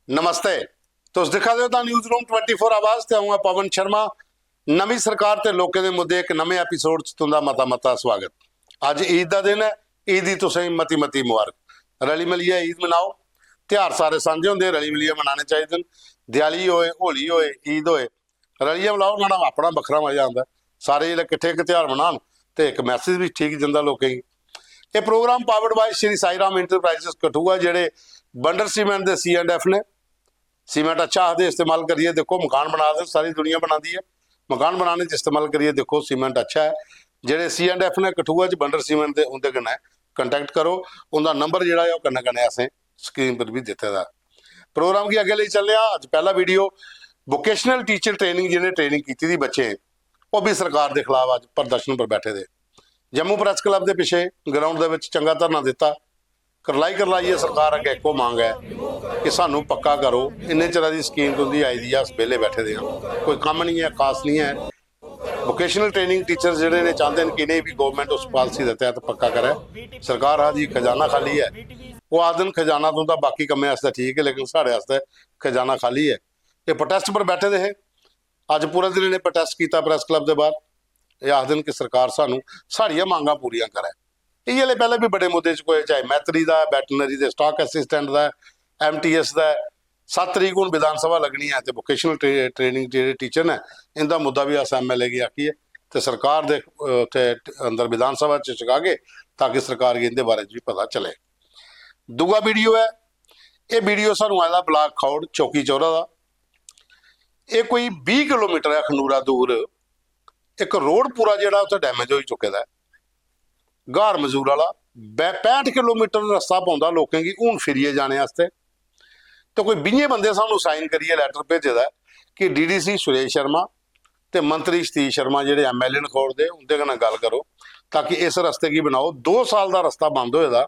नमस्ते। तुस दिखा दे हो न्यूज़ रूम 24 आवाज़ ते आऊँ पवन शर्मा। नवी सरकार ते लोकें दे मुद्दे एक नवे एपीसोड च तुंदा मता मता स्वागत। अज ईद दा दिन है, ईद दी तुसें मती मती मुबारक। रली मिलियै ईद मनाओ। त्यौहार सारे सांझे होंदे, रली मिलियै मनाने चाहिए। दिवाली होए, होली होए, ईद होए, रलियै मनाओ, नाला अपना बखरा मजा आंदा। सारे जिहड़े किट्ठे इक त्यौहार मनान ते एक मैसेज भी ठीक जंदा लोकें गी। ये program powered by Shri Sai Ram enterprises Kathua, जेहड़े बंडर सीमेंट दे C&F ने। सीमेंट अच्छा आखदे, इस्तेमाल करिए देखो मकान बना दे, सारी दुनिया बनाती है। मकान बनाने च इस्तेमाल करिए देखो सीमेंट अच्छा है। जेहड़े C&F ने कठुआ च बंडर सीमेंट दे, उंदे कन्नै कंटैक्ट करो। उनका नंबर जिहड़ा है कन्नै कन्नै असें स्क्रीन पर भी दित्ते दा। प्रोग्राम गी अग्गे लेई चले। अज पहला वीडियो वोकेशनल टीचर ट्रेनिंग, जिन्हें ट्रेनिंग की थी बच्चे, वो भी सरकार के खिलाफ अज प्रदर्शन पर बैठे थे। जम्मू प्रैस क्लब के पिछे ग्राउंड के चंगा धरना दिता। करलाइए सरकार अगे एको मांग है कि सानू पक्का करो। इन्ने चिर की स्कीम तुंदी आई दी, अस बेले बैठे दे हां, कोई काम नहीं है, खास नहीं है। वोकेशनल ट्रेनिंग टीचर जिहड़े ने चाहते हैं कि इन्हें भी गवर्नमेंट उस पॉलिसी के तहत पक्का करे। सरकार आखदी खजाना खाली है, वो आखदन खजाना तो बाकी कम्में वास्ते ठीक है, लेकिन साढ़े वास्ते खजाना खाली है। ये प्रोटेस्ट पर बैठे दे है। अज पूरे दिन इन्हें प्रोटेस्ट किया प्रैस क्लब के बाहर। ये आखदन कि सरकार सानू साड़ियां मांगां पूरियां करे। ये हले पहले भी बड़े मुद्दे कोई, चाहे मैत्री का, वैटनरी के स्टॉक असिस्टेंट का, MTS का। 7 तरीक हूँ विधान सभा लगनी है, तो वोकेशनल ट्रेनिंग जो टीचर ने, इनका मुद्दा भी अस MLA की आखिए तो सरकार के उत्थे अंदर विधान सभा चुका के, ताकि सरकार की इनके बारे भी पता चले। दूआ वीडियो है, ये वीडियो सानू आया ब्लाक खौड़ चौकी चौरा का। ये कोई 20 किलोमीटर है खनूरा दूर। एक रोड पूरा जो उत्थे डैमेज हो चुके है। गार मजूर वाला 65 किलोमीटर रस्ता पाँदा लोगों की हूँ फिरिए जाने वास्ते। तो कोई 20 बंदे सानू साइन करिए लैटर भेजे दा कि DDC सुरेश शर्मा ते मंत्री सतीश शर्मा जेडे MLA नखौड़ दे, उनके कन्नै गल करो ताकि इस रस्ते की बनाओ। 2 साल का रस्ता बंद होए दा।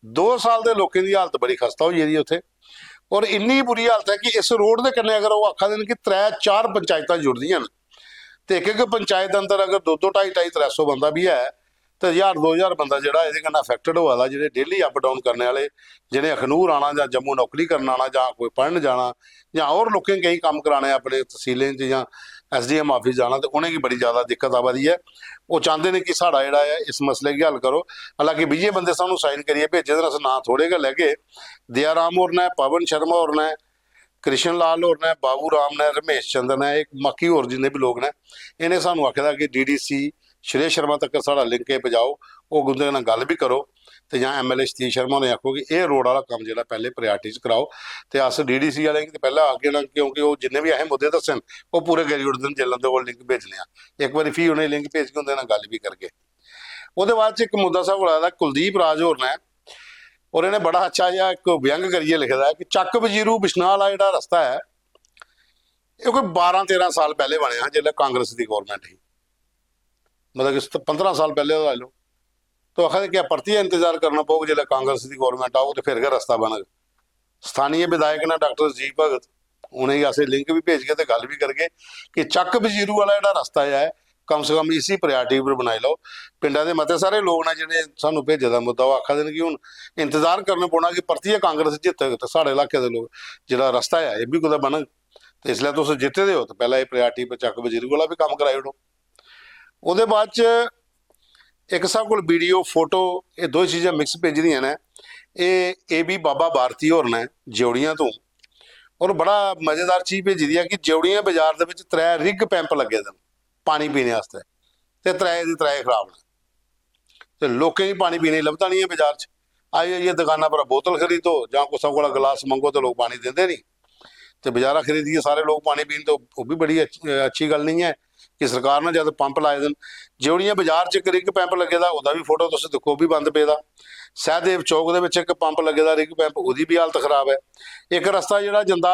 2 साल के लोगों की हालत बड़ी खस्ता हो जाती उत्थे, और इन्नी बुरी हालत है कि इस रोड के कन्नै अगर वो आखा देन कि 3-4 पंचायत जुड़दियां न, तो एक पंचायत अंदर अगर 2-2, 250-300 बंदा भी है, तो 1000-2000 बंदा जो ये अफेक्टेड हुआ था। जो डेली अप डाउन करने वाले, जिन्हें अखनूर आना, या जम्मू नौकरी करना आना, या कोई पढ़न जाना, या और लोगों कई काम कराने अपने तहसीलें या SDM ऑफिस जाना, तो उन्हें बड़ी ज़्यादा दिक्कत आ रही है। वो चाहते हैं कि साड़ा जोड़ा है इस मसले की हल करो। हालांकि 20 बंदे सानू साइन करिए भेजे, अस ना थोड़े गए लैगे। दयाराम होर ने, पवन शर्मा होर ने, कृष्ण लाल होर ने, बाबू राम ने, रमेश चंद्र ने, एक मक्की होर जिन्हें भी लोग ने, इन्हें सानू आखे कि DDC सुरेश शर्मा तक साड़ा लिंक पजाओ, वो उनके नाल गल भी करो। तो या MLA सतीश शर्मा ने आखो कि यह रोड वाला काम जो पहले प्रायोरिटी कराओ, तो अस DDC वाले पहले आगे ना, क्योंकि वो जिन्हें भी अहम मुद्दे दसन वो पूरे करी उड़ते हैं, जेलों के लिंक भेजने। एक बार फ्ही उन्हें लिंक भेज के उन्हें गल भी करके। वो बाद एक मुद्दा साहब को आया कुलदीप राज होर ने, और इन्हें बड़ा अच्छा जहा एक व्यंग करिए लिखे है कि चक वजीरू बिश्नाह वाला जो रस्ता है, ये कोई 12-13 साल पहले बनया जो कांग्रेस की गौरमेंट ही, मतलब कि 15 साल पहले ला लो। तो आखिर क्या परतिया इंतजार करना पड़ेगा जो कांग्रेस की गौरमेंट आओ, तो फिर क्या रस्ता बनेगा। स्थानीय विधायक ने डॉक्टर जी भगत, उन्हें असें लिंक भी भेज के तो गल भी करके कि चक वजीरू वाला जो रस्ता है कम से कम इसी प्रायोरिटी पर बनाई लो। पिंडा के मते सारे लोग ने जिन्हें सानू भेजे का मुद्दा, वो आखा देन कि हूँ इंतजार करना पौना कि परतिया कांग्रेस जितग, तो साढ़े इलाके के लोग जो रस्ता है ये भी कुछ बनग। तो इसलिए तुम जिते दे हो, तो पहले ये प्रायोरिटी पर चक वजीरू वाला भी काम कराई ओड़ो। वो बाद एक साहब को वीडियो फोटो, ये 2 चीज़ा मिक्स भेज दी ने। ये AB बाबा भारती होर ने ज्योड़ियां तो, और बड़ा मज़ेदार चीज़ भेजी दी है कि ज्योड़ियां बाजार के 3 रिग पैंप लगे थे पानी पीने वास्ते, तो 3 खराब ने। तो लोगों की पानी पीने लभदा नहीं है बाजार च। आइए दुकाना पर बोतल खरीदो, जहाँ कुछ को गिलास मंगो, तो लोग पानी देंगे नहीं। तो बाजारा खरीदिए सारे लोग पानी पीन, तो वह भी बड़ी अच्छी गल नहीं है कि सरकार ने जब पंप लाए दिन। ज्योड़ियां बाजार च एक रिग पैंप लगे दा, वह भी फोटो तुम देखो भी बंद पे दा। सहदेव चौक के एक पंप लगे दा रिग पैंप, वही भी हालत खराब है। एक रस्ता जोड़ा जंदा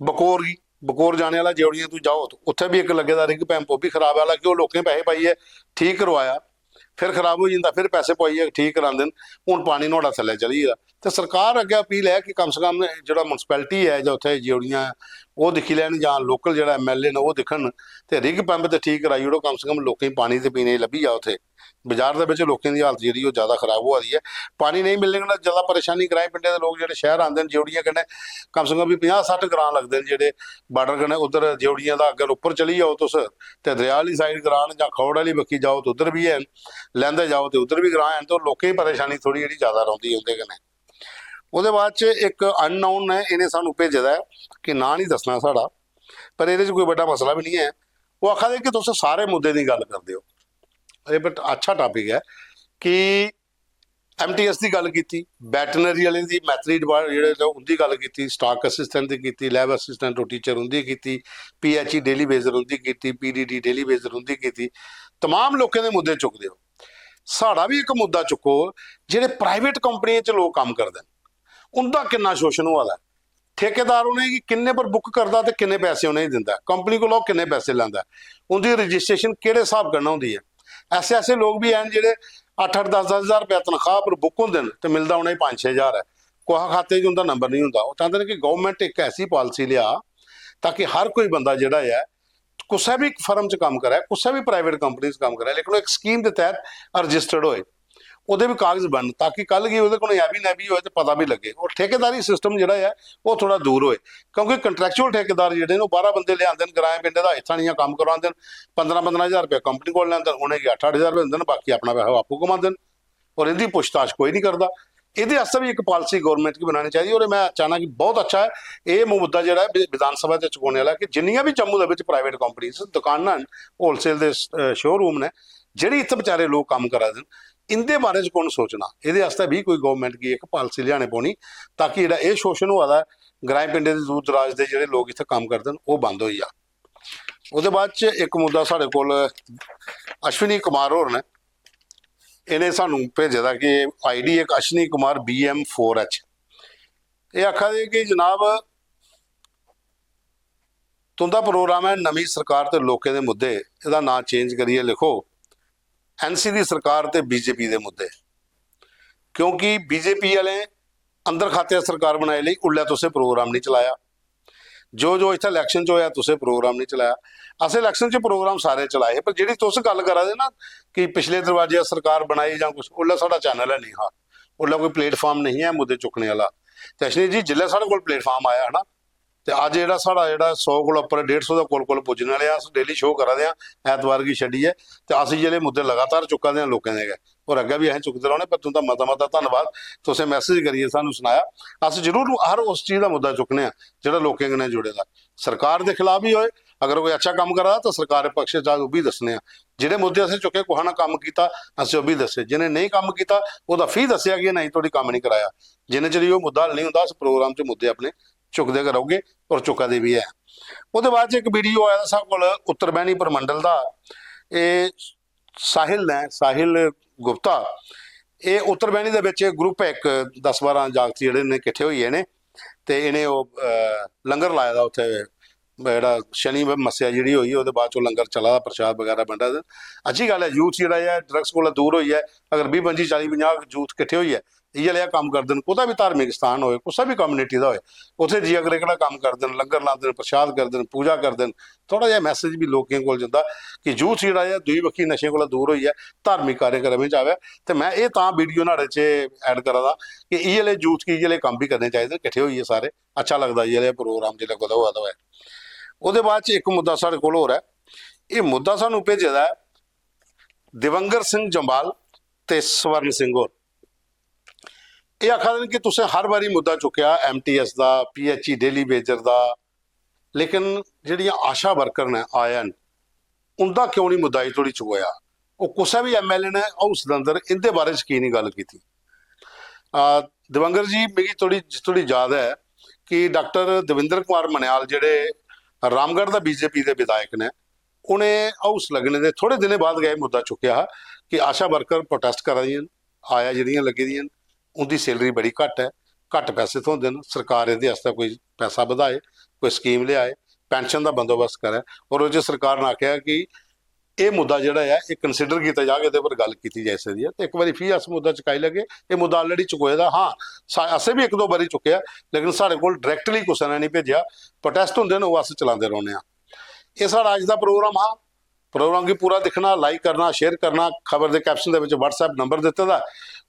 बकोर जाने वाला ज्योड़ियां तू जाओ, तो उत्थे भी एक लगे दा रिग पैंप, वो भी खराब है। हालांकि वो लोगों पैसे पाइए ठीक करवाया, फिर खराब हो जाता, फिर पैसे पाइए ठीक करा देन, हूँ पानी नोड़ा थले चली गया। तो सरकार अगे अपील है कि कम से कम जो मुनसिपैलिटी है जो उत्थे ज्योड़ियां वो दिखी लैन, या लोकल जो MLA ने वो दिखन, तो रिग पैंप तो ठीक कराई ओड़ो, कम से कम लोगों पानी तो पीने लभी जा उत्थे। ਬਾਜ਼ਾਰ ਦੇ ਵਿੱਚ ਲੋਕਾਂ ਦੀ ਹਾਲਤ ਜਿਹੜੀ ਉਹ ਜ਼ਿਆਦਾ ਖਰਾਬ ਹੋ ਰਹੀ ਹੈ। ਪਾਣੀ ਨਹੀਂ ਮਿਲਣ ਨਾਲ ਜ਼ਿਆਦਾ ਪਰੇਸ਼ਾਨੀ ਕਰਾਏ ਪਿੰਡਾਂ ਦੇ ਲੋਕ ਜਿਹੜੇ ਸ਼ਹਿਰ ਆਉਂਦੇ ਨੇ ਜੋੜੀਆਂ ਕਹਿੰਦੇ ਕਮ ਸੇ ਕਮ ਵੀ 50-60 ਗਰਾਂ ਲੱਗਦੇ ਨੇ ਜਿਹੜੇ ਬਾਰਡਰ ਕਨੇ ਉਧਰ ਜੋੜੀਆਂ ਦਾ ਅਗਰ ਉੱਪਰ ਚਲੀ ਜਾਓ ਤੁਸ ਤੇ ਦਰਿਆ ਵਾਲੀ ਸਾਈਡ ਗਰਾਂ ਜਾਂ ਖੌੜ ਵਾਲੀ ਬੱਕੀ ਜਾਓ ਤੇ ਉਧਰ ਵੀ ਹੈ, ਲੈਂਦੇ ਜਾਓ ਤੇ ਉਧਰ ਵੀ ਗਰਾਂ ਹਨ ਤੇ ਲੋਕਾਂ ਦੀ ਪਰੇਸ਼ਾਨੀ ਥੋੜੀ ਜਿਹੜੀ ਜ਼ਿਆਦਾ ਰਹਿੰਦੀ ਉਹਦੇ ਕਨੇ। ਉਹਦੇ ਬਾਅਦ ਚ ਇੱਕ ਅਨਨੋਨ ਹੈ, ਇਹਨੇ ਸਾਨੂੰ ਭੇਜਦਾ ਕਿ ਨਾਂ ਨਹੀਂ ਦੱਸਣਾ ਸਾਡਾ, ਪਰ ਇਹਦੇ 'ਚ ਕੋਈ ਵੱਡਾ ਮਸਲਾ ਵੀ ਨਹੀਂ ਹੈ। ਉਹ ਆਖਦੇ ਕਿ ਤੁਸੀਂ ਸਾਰੇ ਮੁੱਦੇ ਦੀ ਗੱਲ ਕਰਦੇ ਹੋ, ਇਹ ਬਟ ਅੱਛਾ ਟਾਪਿਕ ਹੈ ਕਿ MTS ਦੀ ਗੱਲ ਕੀਤੀ, ਵੈਟਰਨਰੀ ਵਾਲੇ ਦੀ ਮੈਥਰੀ ਜਿਹੜੇ ਉਹਦੀ ਗੱਲ ਕੀਤੀ, ਸਟਾਕ ਅਸਿਸਟੈਂਟ ਦੀ ਕੀਤੀ, ਲੈਬ ਅਸਿਸਟੈਂਟ ਤੋਂ ਟੀਚਰ ਹੁੰਦੀ ਕੀਤੀ, PHE ਡੇਲੀ ਬੇਸਰ ਹੁੰਦੀ ਕੀਤੀ, PDD ਡੇਲੀ ਬੇਸਰ ਹੁੰਦੀ ਕੀਤੀ, तमाम ਲੋਕਾਂ ਦੇ ਮੁੱਦੇ ਚੁੱਕਦੇ ਹੋ। ਸਾਡਾ ਵੀ ਇੱਕ ਮੁੱਦਾ ਚੁੱਕੋ, ਜਿਹੜੇ ਪ੍ਰਾਈਵੇਟ ਕੰਪਨੀਆਂ 'ਚ ਲੋਕ ਕੰਮ ਕਰਦੇ ਨੇ ਉਹਦਾ ਕਿੰਨਾ ਸ਼ੋਸ਼ਣ ਹੋਇਆ, ਠੇਕੇਦਾਰ ਉਹਨੇ ਕਿੰਨੇ ਪਰ ਬੁੱਕ ਕਰਦਾ ਤੇ ਕਿੰਨੇ ਪੈਸੇ ਉਹਨੇ ਦਿੰਦਾ, ਕੰਪਨੀ ਕੋਲੋਂ ਕਿੰਨੇ ਪੈਸੇ ਲੈਂਦਾ, ਉਹਦੀ ਰਜਿਸਟ੍ਰੇਸ਼ਨ ਕਿਹੜੇ ਹਿਸਾਬ ਕਰਨਾ ਹੁੰਦੀ ਹੈ। ਐਸੇ ਲੋਕ ਵੀ ਹਨ ਜਿਹੜੇ 8-8 10-10 ਹਜ਼ਾਰ ਰੁਪਇਆ ਤਨਖਾਹ ਪਰ ਬੁੱਕ ਹੁੰਦੇ ਨੇ ਤੇ ਮਿਲਦਾ ਉਹਨਾਂ 5-6 ਹਜ਼ਾਰ ਹੈ, ਕੋਹਾ ਖਾਤੇ 'ਚ ਉਹਦਾ ਨੰਬਰ ਨਹੀਂ ਹੁੰਦਾ। ਉਹ ਚਾਹੁੰਦੇ ਨੇ ਕਿ ਗਵਰਨਮੈਂਟ ਇੱਕ ਐਸੀ ਪਾਲਿਸੀ ਲਿਆ ਤਾਂ ਕਿ ਹਰ ਕੋਈ ਬੰਦਾ ਜਿਹੜਾ ਹੈ ਕਿਸੇ ਵੀ ਫਰਮ 'ਚ ਕੰਮ ਕਰੇ, ਕਿਸੇ ਵੀ ਪ੍ਰਾਈਵੇਟ ਕੰਪਨੀ 'ਚ ਕੰਮ ਕਰੇ, ਲੇਕਿਨ ਉਹ ਇੱਕ ਸਕੀਮ ਦੇ ਤਹਿਤ ਰਜਿਸਟਰਡ ਹੋਏ, ਉਹਦੇ ਵੀ ਕਾਗਜ਼ ਬਣਨ ਤਾਂ ਕਿ ਕੱਲ ਕੀ ਉਹਦੇ ਕੋਲ ਐਬੀ ਨੈਬੀ ਹੋਏ ਤੇ ਪਤਾ ਵੀ ਲੱਗੇ। ਔਰ ਠੇਕੇਦਾਰੀ ਸਿਸਟਮ ਜਿਹੜਾ ਹੈ ਉਹ ਥੋੜਾ ਦੂਰ ਹੋਏ, ਕਿਉਂਕਿ ਕੰਟਰੈਕਚੁਅਲ ਠੇਕੇਦਾਰ ਜਿਹੜੇ ਨੇ ਉਹ 12 ਬੰਦੇ ਲਿਆਉਂਦੇ ਨੇ ਕਿਰਾਏ ਪਿੰਡ ਦਾ ਹਿੱਸਾਣੀਆਂ ਕੰਮ ਕਰਵਾਉਂਦੇ ਨੇ, 15-15 ਹਜ਼ਾਰ ਰੁਪਏ ਕੰਪਨੀ ਕੋਲ ਲੈਂਦੇ ਨੇ, ਉਹਨੇ 8-8 ਹਜ਼ਾਰ ਰੁਪਏ ਦਿੰਦੇ ਨੇ, ਬਾਕੀ ਆਪਣਾ ਪੈਸਾ ਆਪੂ ਕਮਾਉਂਦੇ ਨੇ ਔਰ ਇਹਦੀ ਪੁੱਛਤਾਛ ਕੋਈ ਨਹੀਂ ਕਰਦਾ। ਇਹਦੇ ਵਾਸਤੇ ਵੀ ਇੱਕ ਪਾਲਿਸੀ ਗਵਰਨਮੈਂਟ ਕੀ ਬਣਾਉਣੀ ਚਾਹੀਦੀ। ਔਰ ਮੈਂ ਚਾਹਨਾ ਕਿ ਬਹੁਤ ਅੱਛਾ ਹੈ ਇਹ ਮੁੱਦਾ ਜਿਹੜਾ ਵਿਧਾਨ ਸਭਾ 'ਚ ਚੁਕਾਉਣ ਵਾਲਾ ਕਿ ਜਿੰਨੀਆਂ ਵੀ ਜੰਮੂ ਦੇ ਵਿੱਚ ਪ੍ਰਾਈਵੇਟ ਕੰਪਨੀਆਂ ਦੁਕਾਨਾਂ ਹੋਲਸੇਲ ਦੇ ਸ਼ੋਅਰੂਮ ਨੇ ਜਿਹੜੇ ਇੱਥੇ ਵਿਚਾਰੇ ਲੋਕ ਕੰਮ ਕਰਾ ਦੇਣ, इनके बारे कौन सोचना, ये भी कोई गवर्नमेंट की एक पॉलिसी लियाने पौनी ताकि जो ये शोषण हुआ ग्राम पिंडे के दूर दराज के जोड़े लोग इतने काम करते हैं वो बंद हो जा। उसके बाद एक मुद्दा साढ़े को अश्विनी कुमार होर ने इन्हें सानू भेजे दा कि ID एक अश्विनी कुमार BM4H, ये आखा दे कि जनाब तुंदा प्रोग्राम है नवी सरकार ते लोकें दे मुद्दे, इसदा नाम चेंज करिए लिखो NC की सरकार ते BJP के मुद्दे, क्योंकि BJP वाले अंदर खाते सरकार बनाए लिए उल्लिया तुसे प्रोग्राम नहीं चलाया, जो इतना इलैक्शन होया तुसे प्रोग्राम नहीं चलाया। अस इलैक्शन च प्रोग्राम सारे चलाए, पर जी तुस गल करा दे ना कि पिछले दरवाजे सरकार बनाई जां कुछ, उल्ला साडा चैनल है नहीं, हाँ उल्ला कोई प्लेटफार्म नहीं है मुद्दे चुकने वाला। तो अश्विनी जी जिले साढ़े को प्लेटफार्म आया है ना, तो अज जो साढ़ा जो 100 को उपर 150 का कोल पुजने वाले अस डेली शो करा दे, ऐतवार की छड़ी है, तो अस जो मुद्दे लगातार चुका दें लोगों के और अगे भी अं चुकते रहोने। पर तुम मता धन्यवाद, तुसें मैसेज करिए सानू सुनाया, अस जरूर हर उस चीज़ का मुद्दा चुकने जो लोगों कन्नै जुड़े दा, सरकार के खिलाफ भी होए, अगर कोई अच्छा काम करा तो सरकार पक्ष वो भी दसने, ਜਿਹੜੇ ਮੁੱਦੇ ਅਸੀਂ ਚੁੱਕੇ ਕੋਹਾ ਨਾ ਕੰਮ ਕੀਤਾ ਅਸੀਂ ਉਹ ਵੀ ਦੱਸੇ, ਜਿਹਨੇ ਨਹੀਂ ਕੰਮ ਕੀਤਾ ਉਹਦਾ ਫੀ ਦੱਸਿਆ ਕਿ ਨਹੀਂ ਤੁਹਾਡੀ ਕੰਮ ਨਹੀਂ ਕਰਾਇਆ। ਜਿੰਨੇ ਚਿਰ ਉਹ ਮੁੱਦਾ ਹੱਲ ਨਹੀਂ ਹੁੰਦਾ ਉਸ ਪ੍ਰੋਗਰਾਮ 'ਚ ਮੁੱਦੇ ਆਪਣੇ ਚੁੱਕਦੇ ਰਹੋਗੇ ਔਰ ਚੁੱਕਦੇ ਵੀ ਹੈ। ਉਹਦੇ ਬਾਅਦ 'ਚ ਇੱਕ ਵੀਡੀਓ ਆਇਆ ਸਾਡੇ ਕੋਲ ਉੱਤਰ ਬਹਿਣੀ ਪਰਮੰਡਲ ਦਾ, ਇਹ ਸਾਹਿਲ ਨੇ, ਸਾਹਿਲ ਗੁਪਤਾ, ਇਹ ਉੱਤਰ ਬਹਿਣੀ ਦੇ ਵਿੱਚ ਗਰੁੱਪ ਇੱਕ 10-12 ਜਾਗਤ ਜਿਹੜੇ ਨੇ ਇਕੱਠੇ ਹੋਏ ਨੇ ਤੇ ਇਹਨੇ ਉਹ ਲੰਗਰ ਲਾਇਆ ਦਾ ਉੱਥੇ ਜਿਹੜਾ ਸ਼ਨੀ ਮੱਸਿਆ ਜਿਹੜੀ ਹੋਈ ਉਹਦੇ ਬਾਅਦ ਚੋਂ ਲੰਗਰ ਚਲਾ ਪ੍ਰਸ਼ਾਦ ਵਗੈਰਾ ਵੰਡਾ। ਅੱਛੀ ਗੱਲ ਹੈ, ਯੂਥ ਜਿਹੜਾ ਹੈ ਡਰੱਗਸ ਕੋਲ ਦੂਰ ਹੋਈ ਹੈ, ਅਗਰ 20-25-40-50 ਯੂਥ ਇਕੱਠੇ ਹੋਈ ਹੈ ਇਹ ਜਿਹੜਾ ਕੰਮ ਕਰਦੇ ਨੇ, ਕੋਈ ਵੀ ਧਾਰਮਿਕ ਸਥਾਨ ਹੋਏ, ਕਿਸੇ ਵੀ ਕਮਿਊਨਿਟੀ ਦਾ ਹੋਏ, ਉੱਥੇ ਜੀ ਅਗਰ ਕਿਹੜਾ ਕੰਮ ਕਰਦੇ ਨੇ, ਲੰਗਰ ਲਾਉਂਦੇ ਨੇ, ਪ੍ਰਸ਼ਾਦ ਕਰਦੇ ਨੇ, ਪੂਜਾ ਕਰਦੇ ਨੇ, ਥੋੜਾ ਜਿਹਾ ਮੈਸੇਜ ਵੀ ਲੋਕਾਂ ਕੋਲ ਜਾਂਦਾ ਕਿ ਯੂਥ ਜਿਹੜਾ ਹੈ ਦੂਈ ਬੱਖੀ ਨਸ਼ੇ ਕੋਲ ਦੂਰ ਹੋਈ ਹੈ, ਧਾਰਮਿਕ ਕਾਰਜਕ੍ਰਮ ਵਿੱਚ ਆਵੇ। ਤੇ ਮੈਂ ਇਹ ਤਾਂ ਵੀਡੀਓ ਨਾਲੇ 'ਚ ਐਡ ਕਰਾਂ ਦਾ ਕਿ ਇਹ ਵਾਲੇ ਯੂਥ ਕੀ ਜਿਹੜੇ ਕੰਮ ਵੀ ਕਰਨੇ ਚਾਹੀਦੇ, ਇਕੱਠੇ ਹੋਈਏ ਸਾਰੇ, ਅੱਛਾ ਲੱਗਦਾ ਇਹ ਵਾਲੇ ਪ੍ਰੋਗਰਾਮ ਜਿਹੜਾ ਕੋਦਾ ਹੋਇਆ ਹੈ। ਉਹਦੇ ਬਾਅਦ 'ਚ ਇੱਕ ਮੁੱਦਾ ਸਾਡੇ ਕੋਲ ਹੋਰ ਹੈ, ਇਹ ਮੁੱਦਾ ਸਾਨੂੰ ਭੇਜਿਆ ਦਿਵੰਗਰ ਸਿੰਘ ਜੰਬਾਲ ਤੇ ਸਵਰਨ ਸਿੰਘ ਹੋਰ, ਇਹ ਆਖਦੇ ਨੇ ਕਿ ਤੁਸੀਂ ਹਰ ਵਾਰੀ ਮੁੱਦਾ ਚੁੱਕਿਆ MTS ਦਾ, PHE ਡੇਲੀ ਵੇਜਰ ਦਾ, ਲੇਕਿਨ ਜਿਹੜੀਆਂ ਆਸ਼ਾ ਵਰਕਰ ਨੇ ਆਇਆ ਉਹਦਾ ਕਿਉਂ ਨਹੀਂ ਮੁੱਦਾ ਥੋੜੀ ਚੁਕਾਇਆ। ਉਹ ਕਿਸੇ ਵੀ MLA ਨੇ ਹਾਊਸ ਦੇ ਅੰਦਰ ਇਹਦੇ ਬਾਰੇ 'ਚ ਕੀ ਨਹੀਂ ਗੱਲ ਕੀਤੀ। ਦਿਵੰਗਰ ਜੀ ਮੇਰੀ ਥੋੜੀ ਯਾਦ ਹੈ ਕਿ ਡਾਕਟਰ ਦਵਿੰਦਰ ਕੁਮਾਰ ਮਨਿਆਲ ਜਿਹੜੇ ਰਾਮਗੜ੍ਹ ਦਾ BJP ਦੇ ਵਿਧਾਇਕ ਨੇ, ਉਹਨੇ ਹਾਊਸ ਲੱਗਣੇ ਦੇ ਥੋੜੇ ਦਿਨੇ ਬਾਅਦ ਗਏ ਮੁੱਦਾ ਚੁੱਕਿਆ ਕਿ ਆਸ਼ਾ ਵਰਕਰ ਪ੍ਰੋਟੈਸਟ ਕਰ ਰਹੀਆਂ, ਆਇਆ ਜਿਹੜੀਆਂ ਲੱਗੀ ਦੀਆਂ उनकी सैलरी बड़ी घट है, घट पैसे तो होंगे, सरकार ये कोई पैसा बढ़ाए, कोई स्कीम लियाए, पेंशन का बंदोबस्त करे। और जो सरकार ने आख्या कि ये मुद्दा जोड़ा है ये कंसीडर किया जाए, ये पर गल की जा सकती है। तो एक बार फिर अस मुद्दा चुकाई लगे, ये मुद्दा ऑलरेडी चुकोए दा, हाँ असें भी 1-2 बारी चुकया, लेकिन साढ़े को डायरैक्टली किसी ने नहीं भेजा, प्रोटेस्ट होंगे वो अस चलाते रहने। ये साढ़ा अज का प्रोग्राम, हाँ प्रोग्राम की पूरा दिखना, लाइक करना, शेयर करना। खबर के कैप्शन के WhatsApp नंबर दिते दा,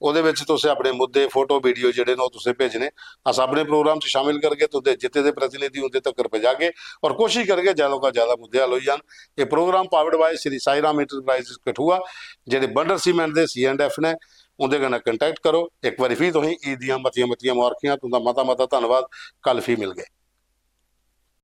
ਉਹਦੇ ਵਿੱਚ ਤੁਸੀਂ ਆਪਣੇ ਮੁੱਦੇ, ਫੋਟੋ, ਵੀਡੀਓ ਜਿਹੜੇ ਨੇ ਉਹ ਤੁਸੀਂ ਭੇਜਣੇ। ਅਸ ਆਪਣੇ ਪ੍ਰੋਗਰਾਮ 'ਚ ਸ਼ਾਮਿਲ ਕਰਕੇ ਤੁਹਾਡੇ ਜਿੱਤੇ ਦੇ ਪ੍ਰਤੀਨਿਧੀ ਹੁੰਦੇ ਤੱਕ ਪਹੁੰਚਾਗੇ ਔਰ ਕੋਸ਼ਿਸ਼ ਕਰਗੇ ਜ਼ਿਆਦਾ ਤੋਂ ਜ਼ਿਆਦਾ ਮੁੱਦੇ ਹੱਲ ਹੋਈ ਜਾਣ। ਇਹ program powered by Shri Sai Ram enterprises Kathua, ਜਿਹੜੇ ਬੰਡਰ ਸੀਮੈਂਟ ਦੇ C&F ਨੇ, ਉਹਦੇ ਨਾਲ ਕੰਟੈਕਟ ਕਰੋ। ਇੱਕ ਵਾਰੀ ਫਿਰ ਤੁਸੀਂ ਈਦ ਦੀਆਂ ਮਤੀਆਂ ਮੁਬਾਰਕਾਂ। ਤੁਹਾਡਾ ਮਤਾ ਧੰਨਵਾਦ। ਕੱਲ ਫਿਰ ਮਿਲ ਗਏ।